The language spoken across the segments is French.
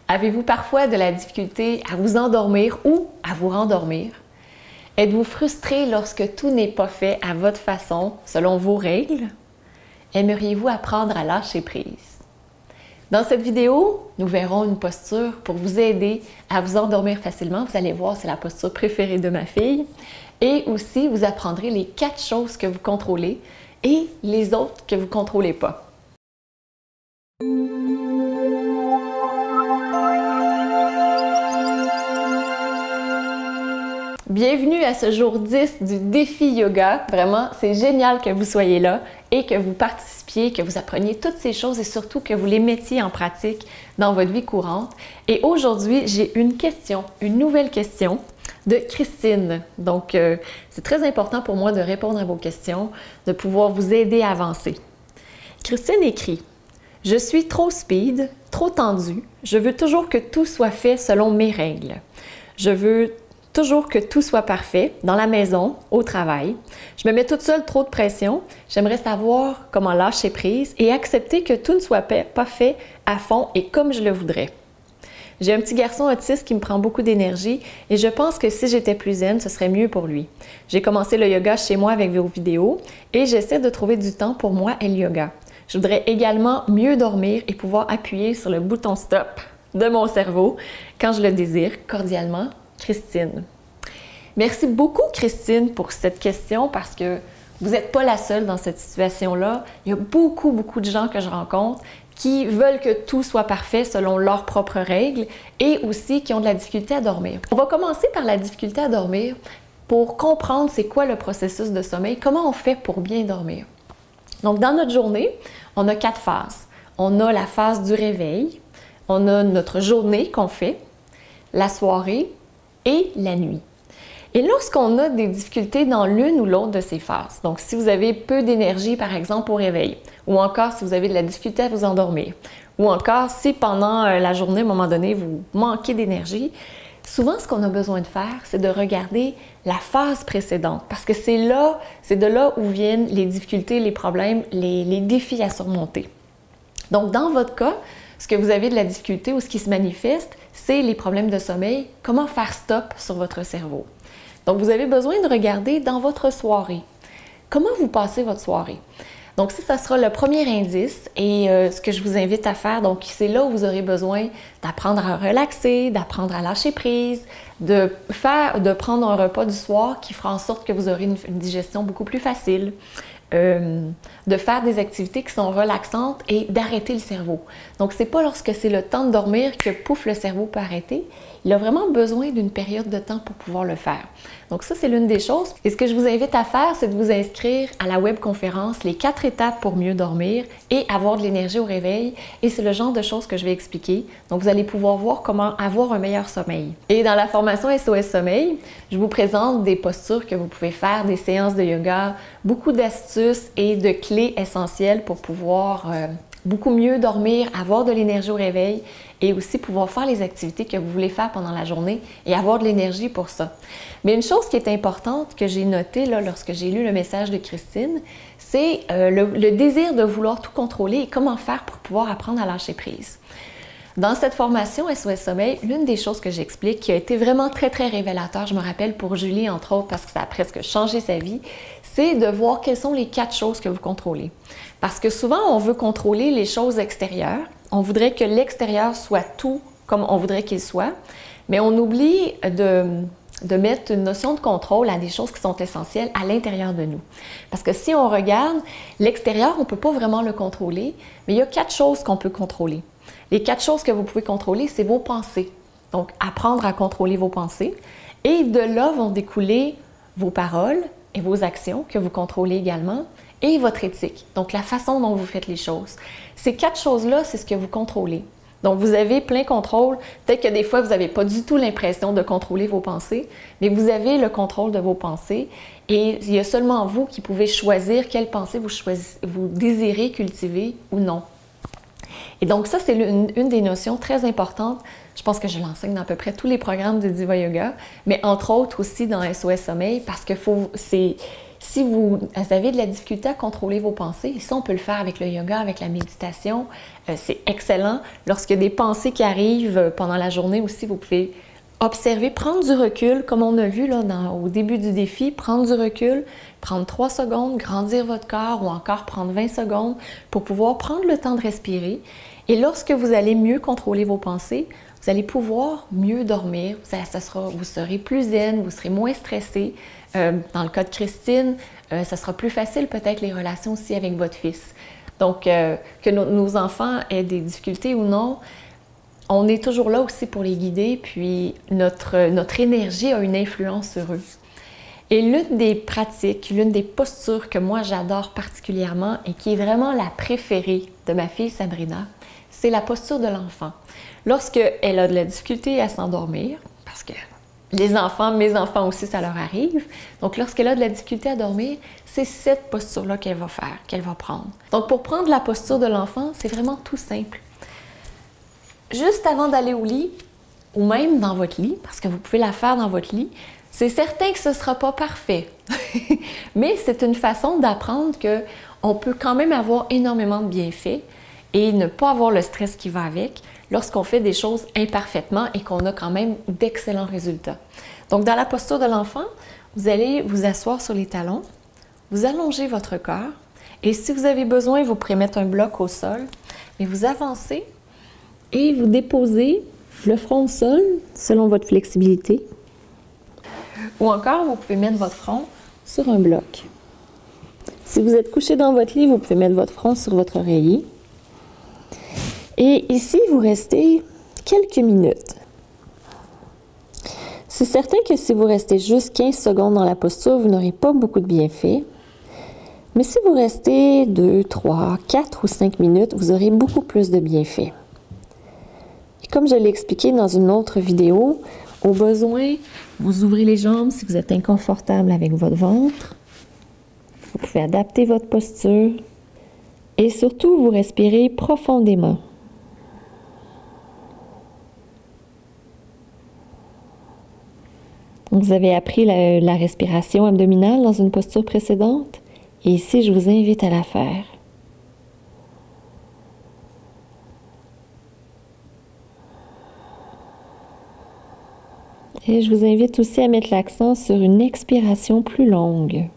Avez-vous parfois de la difficulté à vous endormir ou à vous rendormir? Êtes-vous frustré lorsque tout n'est pas fait à votre façon, selon vos règles? Aimeriez-vous apprendre à lâcher prise? Dans cette vidéo, nous verrons une posture pour vous aider à vous endormir facilement. Vous allez voir, c'est la posture préférée de ma fille. Et aussi, vous apprendrez les 4 choses que vous contrôlez et les autres que vous ne contrôlez pas. Bienvenue à ce jour 10 du défi yoga. Vraiment, c'est génial que vous soyez là et que vous participiez, que vous appreniez toutes ces choses et surtout que vous les mettiez en pratique dans votre vie courante. Et aujourd'hui, j'ai une question, une nouvelle question de Christine. Donc, c'est très important pour moi de répondre à vos questions, de pouvoir vous aider à avancer. Christine écrit: « Je suis trop speed, trop tendue. Je veux toujours que tout soit fait selon mes règles. Je veux toujours que tout soit parfait, dans la maison, au travail. Je me mets toute seule trop de pression. J'aimerais savoir comment lâcher prise et accepter que tout ne soit pas fait à fond et comme je le voudrais. J'ai un petit garçon autiste qui me prend beaucoup d'énergie et je pense que si j'étais plus zen, ce serait mieux pour lui. J'ai commencé le yoga chez moi avec vos vidéos et j'essaie de trouver du temps pour moi et le yoga. Je voudrais également mieux dormir et pouvoir appuyer sur le bouton stop de mon cerveau quand je le désire. Cordialement, Christine. » Merci beaucoup, Christine, pour cette question parce que vous n'êtes pas la seule dans cette situation-là. Il y a beaucoup de gens que je rencontre qui veulent que tout soit parfait selon leurs propres règles et aussi qui ont de la difficulté à dormir. On va commencer par la difficulté à dormir pour comprendre c'est quoi le processus de sommeil, comment on fait pour bien dormir. Donc, dans notre journée, on a 4 phases. On a la phase du réveil, on a notre journée qu'on fait, la soirée et la nuit. Et lorsqu'on a des difficultés dans l'une ou l'autre de ces phases, donc si vous avez peu d'énergie par exemple au réveil, ou encore si vous avez de la difficulté à vous endormir, ou encore si pendant la journée à un moment donné vous manquez d'énergie, souvent ce qu'on a besoin de faire, c'est de regarder la phase précédente parce que c'est de là où viennent les difficultés, les problèmes, les défis à surmonter. Donc dans votre cas, ce que vous avez de la difficulté ou ce qui se manifeste, c'est les problèmes de sommeil, comment faire stop sur votre cerveau. Donc, vous avez besoin de regarder dans votre soirée. Comment vous passez votre soirée? Donc, ça sera le premier indice et ce que je vous invite à faire, donc c'est là où vous aurez besoin d'apprendre à relaxer, d'apprendre à lâcher prise, de prendre un repas du soir qui fera en sorte que vous aurez une digestion beaucoup plus facile, de faire des activités qui sont relaxantes et d'arrêter le cerveau. Donc, c'est pas lorsque c'est le temps de dormir que pouf, le cerveau peut arrêter. Il a vraiment besoin d'une période de temps pour pouvoir le faire. Donc ça, c'est l'une des choses. Et ce que je vous invite à faire, c'est de vous inscrire à la webconférence « Les 4 étapes pour mieux dormir et avoir de l'énergie au réveil ». Et c'est le genre de choses que je vais expliquer. Donc, vous allez pouvoir voir comment avoir un meilleur sommeil. Et dans la formation SOS Sommeil, je vous présente des postures que vous pouvez faire, des séances de yoga, beaucoup d'astuces et de clés essentielles pour pouvoir beaucoup mieux dormir, avoir de l'énergie au réveil et aussi pouvoir faire les activités que vous voulez faire pendant la journée et avoir de l'énergie pour ça. Mais une chose qui est importante que j'ai notée là, lorsque j'ai lu le message de Christine, c'est le désir de vouloir tout contrôler et comment faire pour pouvoir apprendre à lâcher prise. Dans cette formation SOS Sommeil, l'une des choses que j'explique qui a été vraiment très révélateur, je me rappelle pour Julie entre autres parce que ça a presque changé sa vie, c'est de voir quelles sont les 4 choses que vous contrôlez. Parce que souvent, on veut contrôler les choses extérieures. On voudrait que l'extérieur soit tout comme on voudrait qu'il soit, mais on oublie de mettre une notion de contrôle à des choses qui sont essentielles à l'intérieur de nous. Parce que si on regarde, l'extérieur, on ne peut pas vraiment le contrôler, mais il y a 4 choses qu'on peut contrôler. Les 4 choses que vous pouvez contrôler, c'est vos pensées. Donc, apprendre à contrôler vos pensées. Et de là vont découler vos paroles et vos actions que vous contrôlez également et votre éthique. Donc, la façon dont vous faites les choses. Ces 4 choses-là, c'est ce que vous contrôlez. Donc, vous avez plein contrôle. Peut-être que des fois, vous n'avez pas du tout l'impression de contrôler vos pensées, mais vous avez le contrôle de vos pensées et il y a seulement vous qui pouvez choisir quelles pensées vous désirez cultiver ou non. Et donc ça, c'est une des notions très importantes. Je pense que je l'enseigne dans à peu près tous les programmes de Diva Yoga, mais entre autres aussi dans SOS Sommeil, parce que Si vous avez de la difficulté à contrôler vos pensées, et ça, on peut le faire avec le yoga, avec la méditation, c'est excellent. Lorsqu'il y a des pensées qui arrivent pendant la journée aussi, vous pouvez observer, prendre du recul, comme on a vu là, au début du défi, prendre du recul, prendre 3 secondes, grandir votre corps ou encore prendre 20 secondes pour pouvoir prendre le temps de respirer. Et lorsque vous allez mieux contrôler vos pensées, vous allez pouvoir mieux dormir, vous serez plus zen, vous serez moins stressé. Dans le cas de Christine, ça sera plus facile peut-être les relations aussi avec votre fils. Donc, que nos enfants aient des difficultés ou non, on est toujours là aussi pour les guider, puis notre énergie a une influence sur eux. Et l'une des pratiques, l'une des postures que moi j'adore particulièrement et qui est vraiment la préférée de ma fille Sabrina, c'est la posture de l'enfant. Lorsqu'elle a de la difficulté à s'endormir, parce que mes enfants aussi, ça leur arrive. Donc, lorsqu'elle a de la difficulté à dormir, c'est cette posture-là qu'elle va faire, qu'elle va prendre. Donc, pour prendre la posture de l'enfant, c'est vraiment tout simple. Juste avant d'aller au lit, ou même dans votre lit, parce que vous pouvez la faire dans votre lit, c'est certain que ce ne sera pas parfait. Mais c'est une façon d'apprendre qu'on peut quand même avoir énormément de bienfaits et ne pas avoir le stress qui va avec lorsqu'on fait des choses imparfaitement et qu'on a quand même d'excellents résultats. Donc, dans la posture de l'enfant, vous allez vous asseoir sur les talons, vous allongez votre corps et si vous avez besoin, vous pourrez mettre un bloc au sol, mais vous avancez et vous déposez le front au sol selon votre flexibilité. Ou encore, vous pouvez mettre votre front sur un bloc. Si vous êtes couché dans votre lit, vous pouvez mettre votre front sur votre oreiller. Et ici, vous restez quelques minutes. C'est certain que si vous restez juste 15 secondes dans la posture, vous n'aurez pas beaucoup de bienfaits. Mais si vous restez 2, 3, 4 ou 5 minutes, vous aurez beaucoup plus de bienfaits. Et comme je l'ai expliqué dans une autre vidéo, au besoin, vous ouvrez les jambes si vous êtes inconfortable avec votre ventre. Vous pouvez adapter votre posture. Et surtout, vous respirez profondément. Vous avez appris la respiration abdominale dans une posture précédente et ici, je vous invite à la faire. Et je vous invite aussi à mettre l'accent sur une expiration plus longue.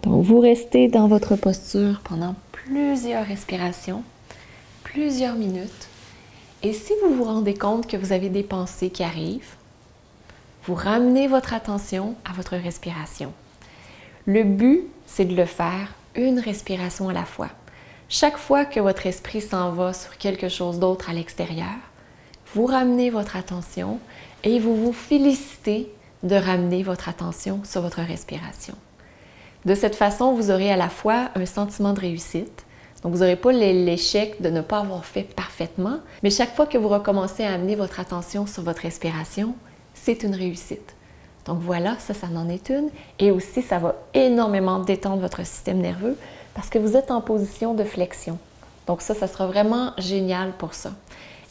Donc, vous restez dans votre posture pendant plusieurs respirations, plusieurs minutes. Et si vous vous rendez compte que vous avez des pensées qui arrivent, vous ramenez votre attention à votre respiration. Le but, c'est de le faire une respiration à la fois. Chaque fois que votre esprit s'en va sur quelque chose d'autre à l'extérieur, vous ramenez votre attention et vous vous félicitez de ramener votre attention sur votre respiration. De cette façon, vous aurez à la fois un sentiment de réussite, donc vous n'aurez pas l'échec de ne pas avoir fait parfaitement, mais chaque fois que vous recommencez à amener votre attention sur votre respiration, c'est une réussite. Donc voilà, ça en est une. Et aussi, ça va énormément détendre votre système nerveux parce que vous êtes en position de flexion. Donc ça sera vraiment génial pour ça.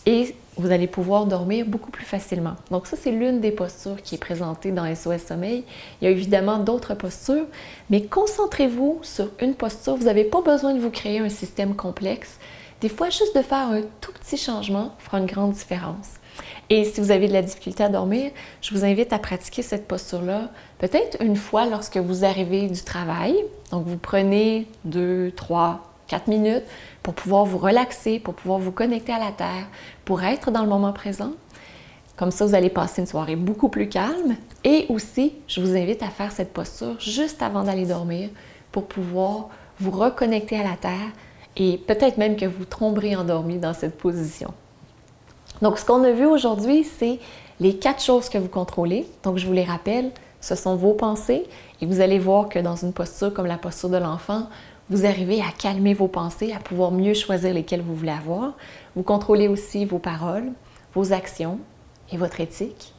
Et vous allez pouvoir dormir beaucoup plus facilement. Donc ça, c'est l'une des postures qui est présentée dans SOS Sommeil. Il y a évidemment d'autres postures, mais concentrez-vous sur une posture. Vous n'avez pas besoin de vous créer un système complexe. Des fois, juste de faire un tout petit changement fera une grande différence. Et si vous avez de la difficulté à dormir, je vous invite à pratiquer cette posture-là peut-être une fois lorsque vous arrivez du travail. Donc, vous prenez 2, 3, 4 minutes pour pouvoir vous relaxer, pour pouvoir vous connecter à la terre, pour être dans le moment présent. Comme ça, vous allez passer une soirée beaucoup plus calme. Et aussi, je vous invite à faire cette posture juste avant d'aller dormir pour pouvoir vous reconnecter à la terre et peut-être même que vous tomberez endormi dans cette position. Donc, ce qu'on a vu aujourd'hui, c'est les 4 choses que vous contrôlez. Donc, je vous les rappelle, ce sont vos pensées et vous allez voir que dans une posture comme la posture de l'enfant, vous arrivez à calmer vos pensées, à pouvoir mieux choisir lesquelles vous voulez avoir. Vous contrôlez aussi vos paroles, vos actions et votre éthique.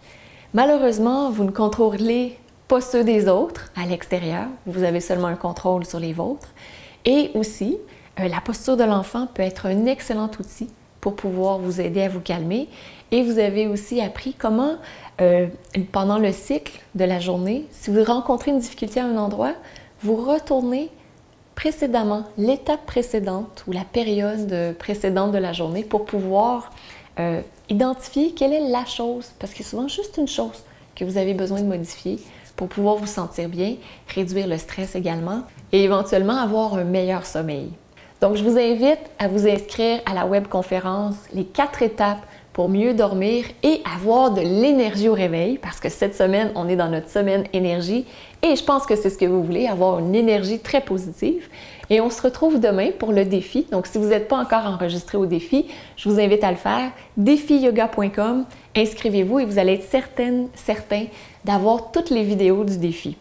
Malheureusement, vous ne contrôlez pas ceux des autres à l'extérieur. Vous avez seulement un contrôle sur les vôtres. Et aussi, la posture de l'enfant peut être un excellent outil pour pouvoir vous aider à vous calmer. Et vous avez aussi appris comment, pendant le cycle de la journée, si vous rencontrez une difficulté à un endroit, vous retournez précédemment, l'étape précédente ou la période précédente de la journée pour pouvoir identifier quelle est la chose, parce qu'il y a souvent juste une chose que vous avez besoin de modifier pour pouvoir vous sentir bien, réduire le stress également et éventuellement avoir un meilleur sommeil. Donc, je vous invite à vous inscrire à la webconférence « Les 4 étapes pour mieux dormir et avoir de l'énergie au réveil » parce que cette semaine, on est dans notre semaine énergie et je pense que c'est ce que vous voulez, avoir une énergie très positive. Et on se retrouve demain pour le défi. Donc, si vous n'êtes pas encore enregistré au défi, je vous invite à le faire. Défiyoga.com, inscrivez-vous et vous allez être certain d'avoir toutes les vidéos du défi.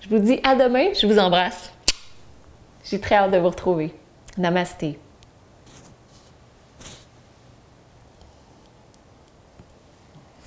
Je vous dis à demain, je vous embrasse. J'ai très hâte de vous retrouver. Namasté.